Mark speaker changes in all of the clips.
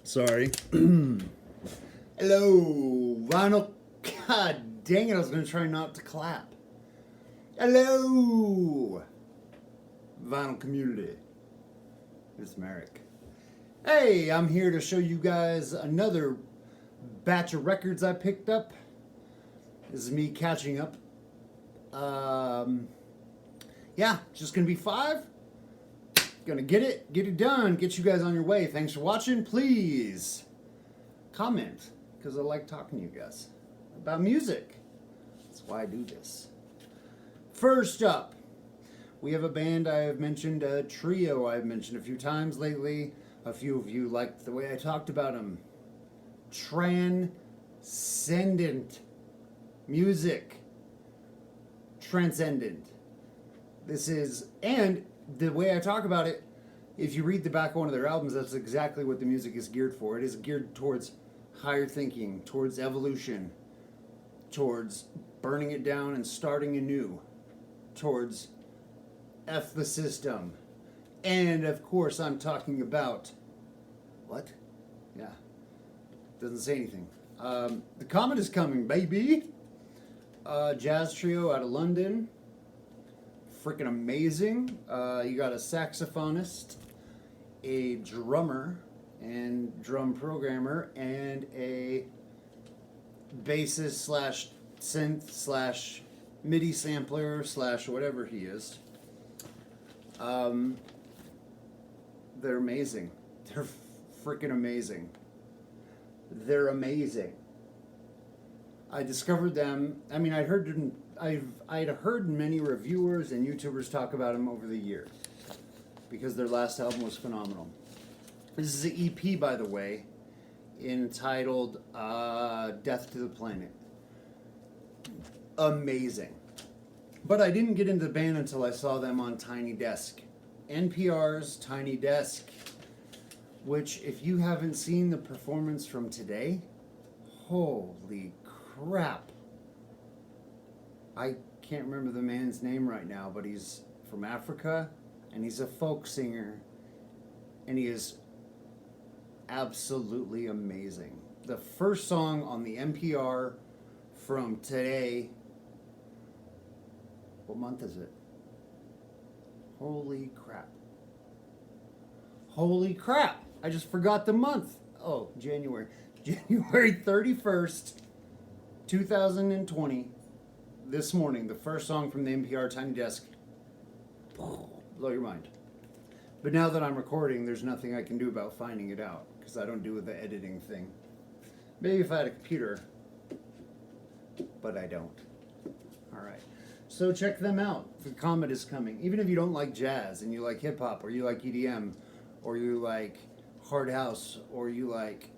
Speaker 1: Sorry. Hello, vinyl. God dang it, I was going to try not to clap. Hello, vinyl community. It's Merrick. Hey, I'm here to show you guys another batch of records I picked up. This is me catching up. Yeah, just going to be 5. Gonna get it done, get you guys on your way. Thanks for watching. Please comment, because I like talking to you guys about music. That's why I do this. First up, we have a band I have mentioned, a trio I've mentioned a few times lately. A few of you liked the way I talked about them. Transcendent music. Transcendent. This is, and the way I talk about it, if you read the back of one of their albums, that's exactly what the music is geared for. It is geared towards higher thinking, towards evolution, towards burning it down and starting anew, towards F the system. And of course, I'm talking about what? Yeah, doesn't say anything. The Comet is Coming, baby. Jazz trio out of London. Freaking amazing. You got a saxophonist, a drummer and drum programmer, and a bassist slash synth slash MIDI sampler slash whatever he is. They're amazing. They're freaking amazing. They're amazing. I discovered them. I mean, I'd heard many reviewers and YouTubers talk about them over the years because their last album was phenomenal. This is an EP, by the way, entitled Death to the Planet. Amazing. But I didn't get into the band until I saw them on Tiny Desk. NPR's Tiny Desk, which, if you haven't seen the performance from today, holy crap. I can't remember the man's name right now, but he's from Africa, and he's a folk singer, and he is absolutely amazing. The first song on the NPR from today, what month is it? Holy crap. Holy crap! I just forgot the month. Oh, January. January 31st, 2020. This morning, the first song from the NPR Tiny Desk. Blow your mind. But now that I'm recording, there's nothing I can do about finding it out, because I don't do the editing thing. Maybe if I had a computer, but I don't. Alright, so check them out. The Comet is Coming. Even if you don't like jazz, and you like hip-hop, or you like EDM, or you like hard house, or you like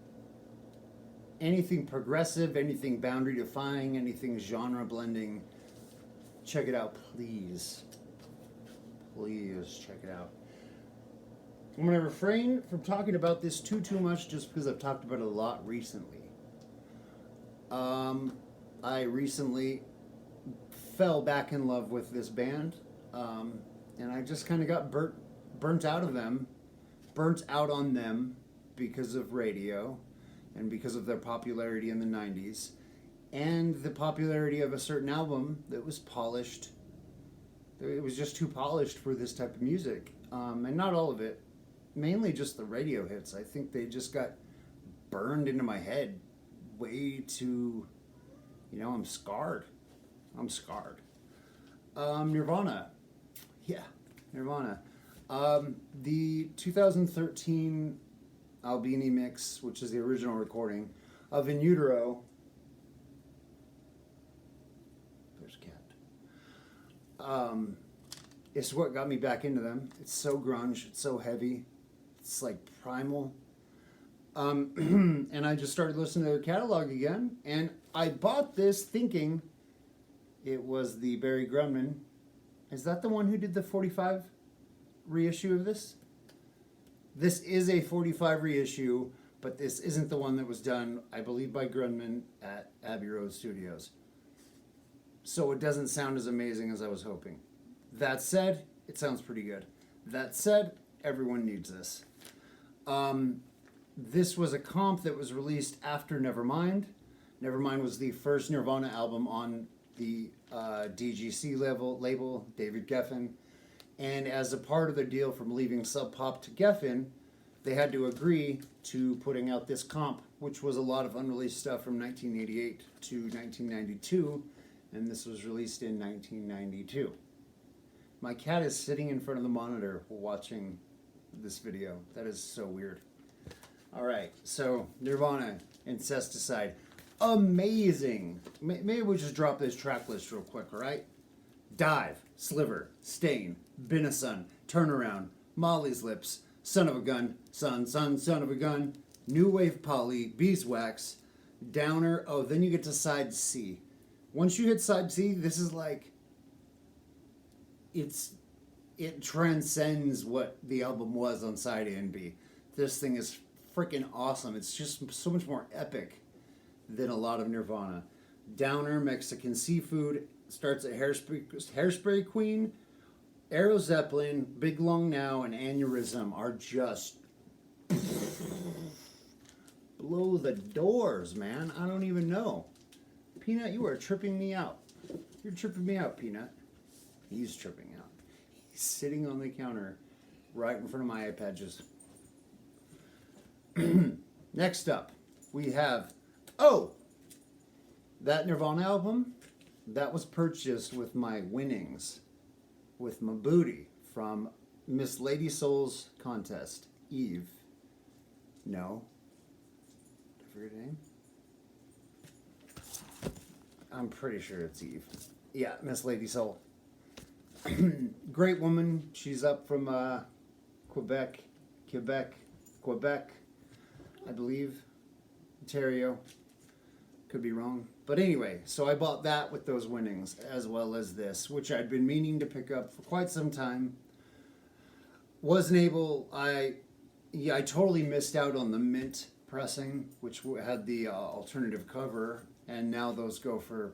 Speaker 1: anything progressive, anything boundary defying, anything genre blending, check it out, please. Please check it out. I'm going to refrain from talking about this too much just because I've talked about it a lot recently. I recently fell back in love with this band, and I just kind of got burnt out on them because of radio and because of their popularity in the 90s and the popularity of a certain album that was polished. It was just too polished for this type of music, and not all of it, mainly just the radio hits. I think they just got burned into my head way too, I'm scarred. Nirvana. Yeah, Nirvana. The 2013 Albini mix, which is the original recording of In Utero. There's a cat. It's what got me back into them. It's so grunge, it's so heavy, it's like primal. And I just started listening to their catalog again, and I bought this thinking it was the Barry Grumman. Is that the one who did the 45 reissue of this? This is a 45 reissue, but this isn't the one that was done, I believe, by Grumman at Abbey Road Studios. So it doesn't sound as amazing as I was hoping. That said, it sounds pretty good. That said, everyone needs this. This was a comp that was released after Nevermind. Nevermind was the first Nirvana album on the DGC label, David Geffen. And as a part of their deal from leaving Sub Pop to Geffen, they had to agree to putting out this comp, which was a lot of unreleased stuff from 1988 to 1992, and this was released in 1992. My cat is sitting in front of the monitor watching this video. That is so weird. All right, so Nirvana, Incesticide. Amazing. Maybe we'll just drop this track list real quick, all right? Dive, Sliver, Stain, Been a Sun, Turnaround, Molly's Lips, Son of a Gun, Son of a Gun, New Wave Poly, Beeswax, Downer. Oh, then you get to side C. Once you hit side C, this is like, it transcends what the album was on side A and B. This thing is freaking awesome. It's just so much more epic than a lot of Nirvana. Downer, Mexican Seafood, starts at Hairspray Queen, Aero Zeppelin, Big Long Now, and Aneurysm are just blow the doors, man. I don't even know. Peanut, you are tripping me out. You're tripping me out, Peanut. He's tripping out. He's sitting on the counter right in front of my iPad just... Next up, we have... Oh! That Nirvana album, that was purchased with my winnings, with my booty from Miss Lady Soul's contest. Eve. No. Did I forget her name? I'm pretty sure it's Eve. Yeah, Miss Lady Soul. Great woman. She's up from Quebec, I believe. Ontario. Could be wrong. But anyway, so I bought that with those winnings, as well as this, which I'd been meaning to pick up for quite some time. Wasn't able, I totally missed out on the mint pressing, which had the alternative cover, and now those go for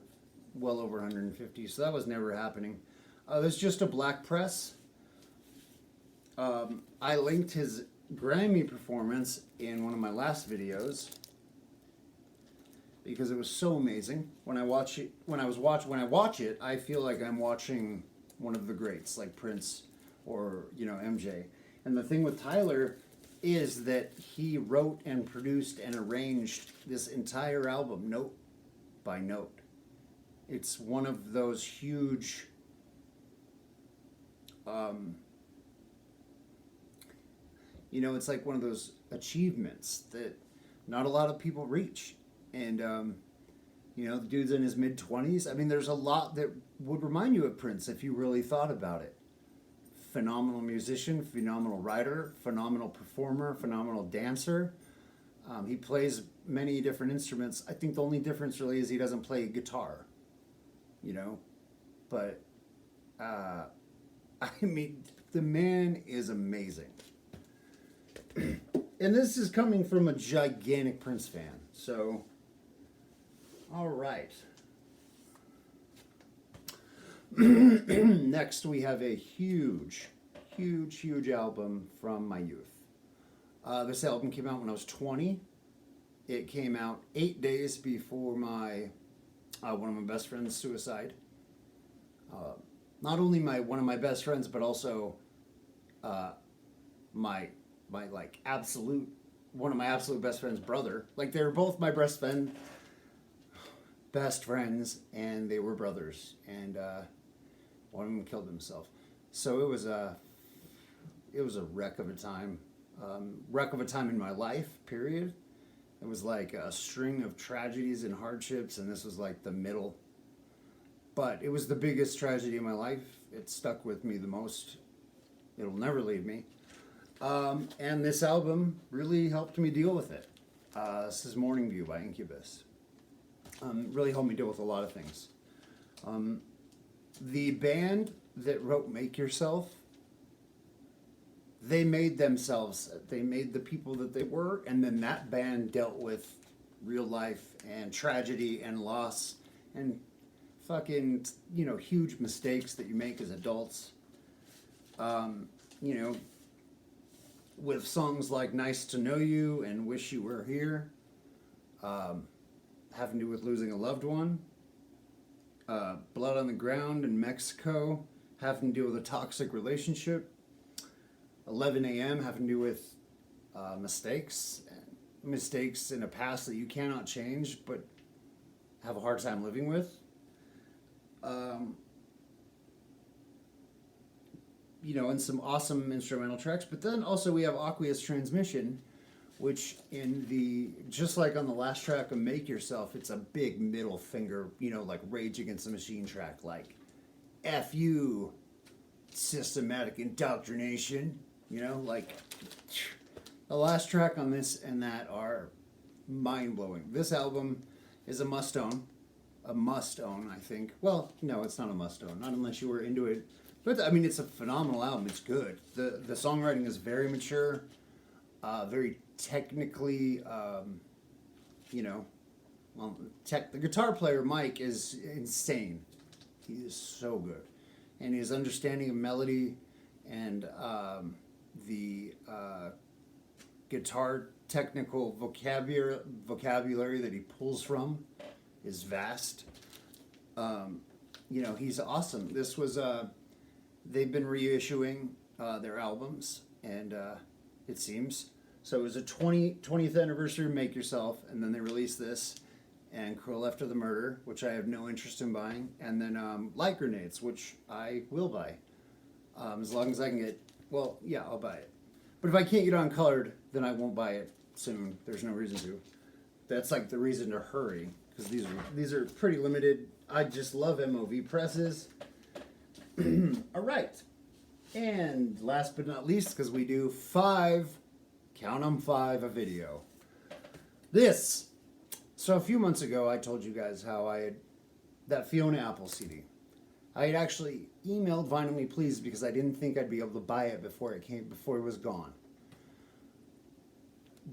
Speaker 1: well over 150, so that was never happening. There's just a black press. I linked his Grammy performance in one of my last videos because it was so amazing. When I watch it, I feel like I'm watching one of the greats, like Prince or MJ. And the thing with Tyler is that he wrote and produced and arranged this entire album note by note. It's one of those huge it's like one of those achievements that not a lot of people reach. And the dude's in his mid-20s. I mean, there's a lot that would remind you of Prince if you really thought about it. Phenomenal musician, phenomenal writer, phenomenal performer, phenomenal dancer. He plays many different instruments. I think the only difference really is he doesn't play guitar, But, I mean, the man is amazing. And this is coming from a gigantic Prince fan. So, all right. Next, we have a huge album from my youth. This album came out when I was 20. It came out 8 days before my one of my best friends' suicide. Not only one of my best friends, but also my one of my absolute best friends' brother. Like, they were both my best friends, and they were brothers. And one of them killed himself. So it was a wreck of a time. Wreck of a time in my life, period. It was like a string of tragedies and hardships, and this was like the middle. But it was the biggest tragedy in my life. It stuck with me the most. It'll never leave me. And this album really helped me deal with it. This is Morning View by Incubus. Really helped me deal with a lot of things. The band that wrote Make Yourself, they made themselves. They made the people that they were, and then that band dealt with real life and tragedy and loss and fucking, huge mistakes that you make as adults. with songs like Nice to Know You and Wish You Were Here, having to do with losing a loved one. Blood on the Ground in Mexico, having to do with a toxic relationship. 11 a.m. having to do with mistakes in a past that you cannot change but have a hard time living with. And some awesome instrumental tracks. But then also we have Aqueous Transmission, which just like on the last track of Make Yourself, it's a big middle finger, like Rage Against the Machine track, like F you, systematic indoctrination, like the last track on this and that are mind-blowing. This album is a must-own, I think. Well, no, it's not a must-own, not unless you were into it. But, I mean, it's a phenomenal album. It's good. The songwriting is very mature, very technically, the guitar player, Mike, is insane. He is so good. And his understanding of melody and the guitar technical vocabulary that he pulls from is vast. He's awesome. This was, they've been reissuing their albums, and it seems. So it was a 20th anniversary of Make Yourself, and then they released this, and Cruel After the Murder, which I have no interest in buying, and then Light Grenades, which I will buy. As long as I can get, I'll buy it. But if I can't get on colored, then I won't buy it soon. There's no reason to. That's like the reason to hurry, because these are pretty limited. I just love MOV presses. All right. And last but not least, because we do 5, count 'em 5, a video. So a few months ago, I told you guys how I had that Fiona Apple CD. I had actually emailed Vinyl Me Please because I didn't think I'd be able to buy it before it was gone.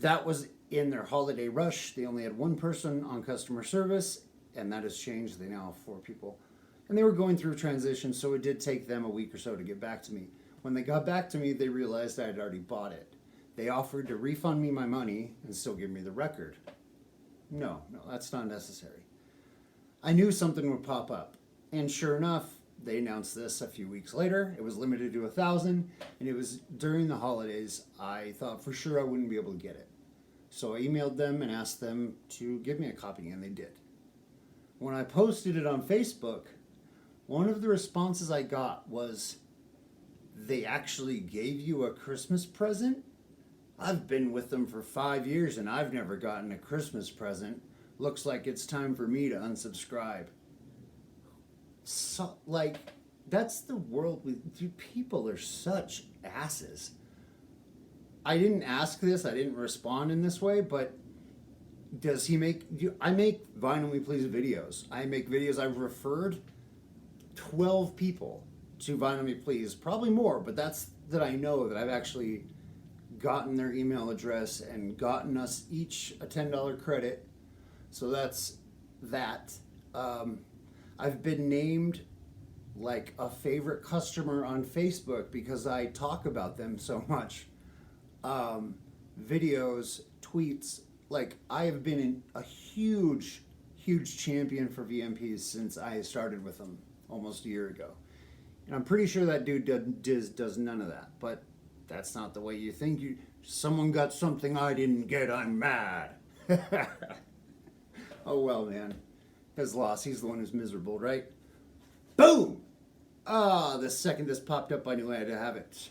Speaker 1: That was in their holiday rush. They only had one person on customer service, and that has changed. They now have 4 people. And they were going through a transition, so it did take them a week or so to get back to me. When they got back to me, they realized I had already bought it. They offered to refund me my money and still give me the record. No, that's not necessary. I knew something would pop up. And sure enough, they announced this a few weeks later. It was limited to 1,000, and it was during the holidays. I thought for sure I wouldn't be able to get it. So I emailed them and asked them to give me a copy, and they did. When I posted it on Facebook, one of the responses I got was, "They actually gave you a Christmas present? I've been with them for 5 years and I've never gotten a Christmas present. Looks like it's time for me to unsubscribe." So, that's the world people are such asses. I didn't ask this, I didn't respond in this way, but does he I make Vinyl Me Please videos. I make videos. I've referred 12 people to Vinyl Me Please, probably more, but that I know that I've actually gotten their email address and gotten us each a $10 credit. So that's that. I've been named like a favorite customer on Facebook because I talk about them so much. Videos, tweets, I have been a huge champion for VMPs since I started with them almost a year ago. And I'm pretty sure that dude does none of that, but that's not the way you think. Someone got something I didn't get, I'm mad. Oh well, man. His loss, he's the one who's miserable, right? Boom! The second this popped up, I knew I had to have it.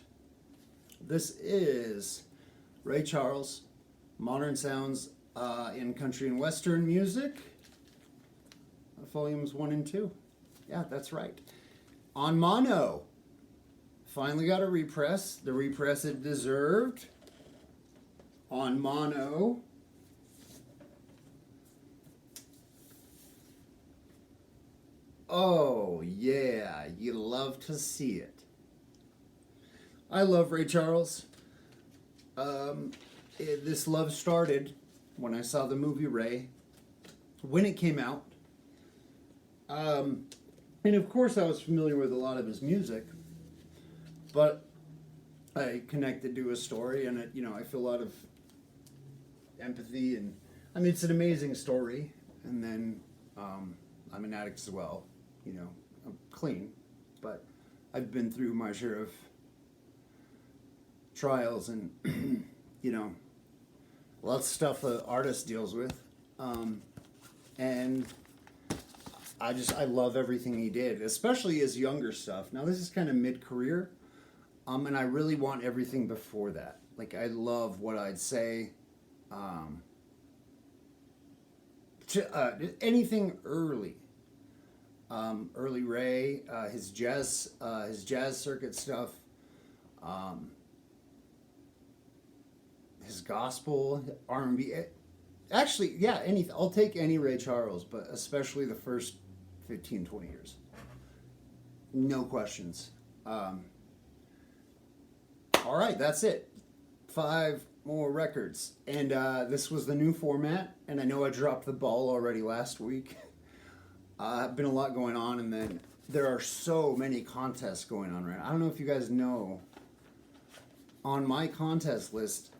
Speaker 1: This is Ray Charles, Modern Sounds in Country and Western Music, volumes 1 and 2. Yeah, that's right. On mono. Finally got a repress. The repress it deserved. On mono. Oh, yeah. You love to see it. I love Ray Charles. This love started when I saw the movie Ray. When it came out. And of course I was familiar with a lot of his music. But I connected to a story, and I feel a lot of empathy, and I mean, it's an amazing story. And then I'm an addict as well. I'm clean, but I've been through my share of trials and lots of stuff an artist deals with, and I love everything he did, especially his younger stuff. Now this is kind of mid-career, and I really want everything before that. Like, I love What I'd Say, anything early. Early Ray, his jazz circuit stuff, his gospel, R&B. Actually, yeah, I'll take any Ray Charles, but especially the first 15, 20 years. No questions. All right, that's it. 5 more records. And this was the new format, and I know I dropped the ball already last week. Been a lot going on, and then there are so many contests going on right now. I don't know if you guys know, on my contest list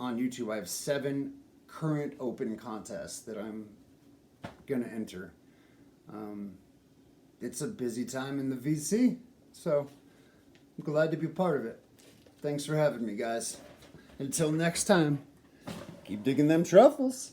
Speaker 1: on YouTube, I have 7 current open contests that I'm going to enter. It's a busy time in the VC, so I'm glad to be part of it. Thanks for having me, guys. Until next time, keep digging them truffles.